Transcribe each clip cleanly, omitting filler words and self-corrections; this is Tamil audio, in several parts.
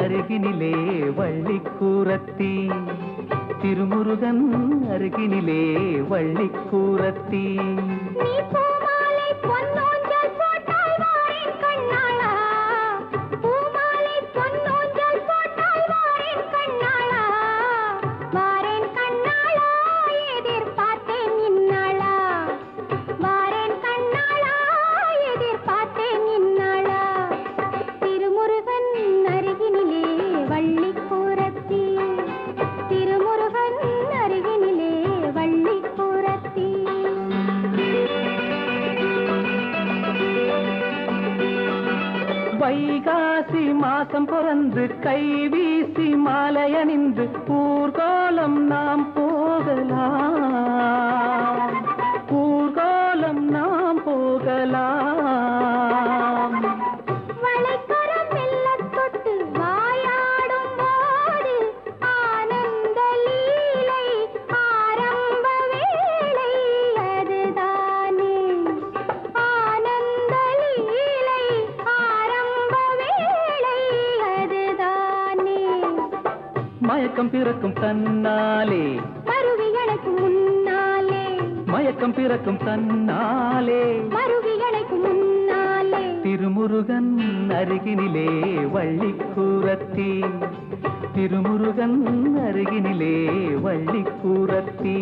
அருகினிலே வள்ளிக்கூரத்தி திருமுருகன் அருகினிலே வள்ளிக்கூரத்தி நீ பூமாலை பொன்னூஞ்சல் போட்டால் வாரேன் கண்ணாளா பூமாலை பொன்னூஞ்சல் போட்டால் வாரேன் கண்ணாளா வாரேன் கண்ணாளா எதிர்பார்த்தேன் இந்நாளா வாரேன் கண்ணாளா எதிர்பார்த்தேன் இந்நாளா திருமுருகன் அருகினிலே வள்ளிக்கூரத்தி திருமுருகன் அருகினிலே வள்ளிக்கூரத்தி வைகாசி மாசம் பிறந்து கை வீசி மாலை அணிந்து ஊர்கோலம் நாம் போகலாம் ஊர்கோலம் நாம் போகலாம் வளைக்கரம் மெல்லத் தொட்டு வாயாடும் போது ஆனந்த லீலை ஆரம்ப வேளை அதுதானே ஆனந்த லீலை ஆரம்ப வேளை அதுதானே மயக்கம் பிறக்கும் தன்னாலே மருவி அணைக்கும் முன்னாலே மயக்கம் பிறக்கும் தன்னாலே மருவி அணைக்கும் முன்னாலே திருமுருகன் அருகினிலே வள்ளிக்கூரத்தி திருமுருகன் அருகினிலே வள்ளிக்கூரத்தி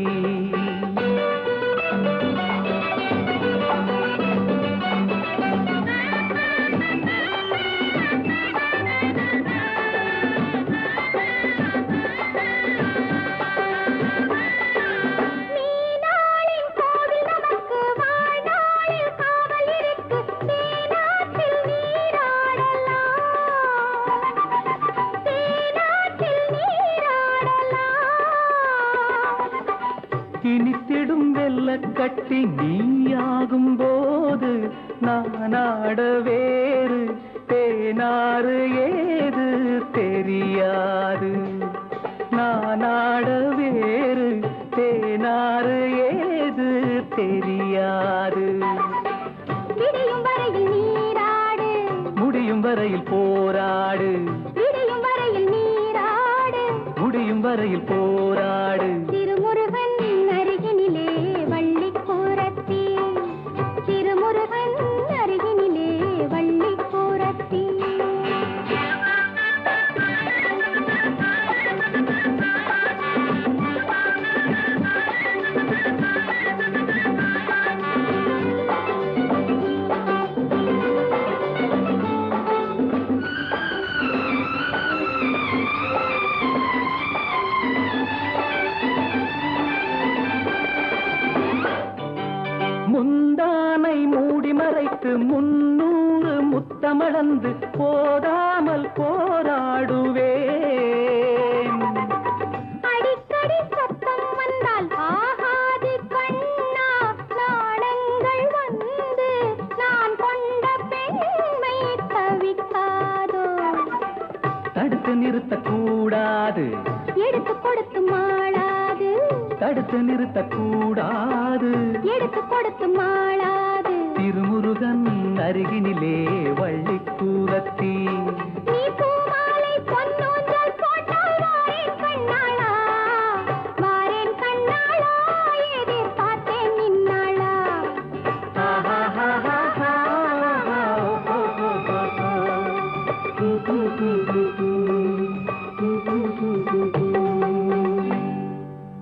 மீனாளின் கோவில் நமக்கு வாழ்நாளில் காவல் இருக்கு தேனாற்றில் நீராடலாம் தேனாற்றில் நீராடலாம் இனித்திடும் வெள்ள கட்டி நீயாகும் போது நானாட வேறு தேனாறு ஏது தெரியாது நானாட வேறு தேனாறு ஏது தெரியாது விடியும் வரையில் நீராடு முடியும் வரையில் போராடு விடியும் வரையில் நீராடு முடியும் வரையில் போராடு திருமுருகன் அருகினிலே வள்ளிக்கூரத்தி திருமுருகன் அருகினிலே வள்ளிக்கூரத்தி முந்தானை மூடி மறைத்து 300 முத்தமளந்து போதாமல் போராடுவேன் அடிக்கடி சத்தம் வந்தால் ஆகாது கண்ணா நாணங்கள் வந்து நான் கொண்ட பெண்மை தவிக்காதோ தடுத்து நிறுத்தக்கூடாது எடுத்து கொடுத்து மாளாது தடுத்து நிறுத்தக்கூடாது எடுத்து கொடுத்து மாளாது திருமுருகன் அருகினிலே வள்ளிக்கூரத்தி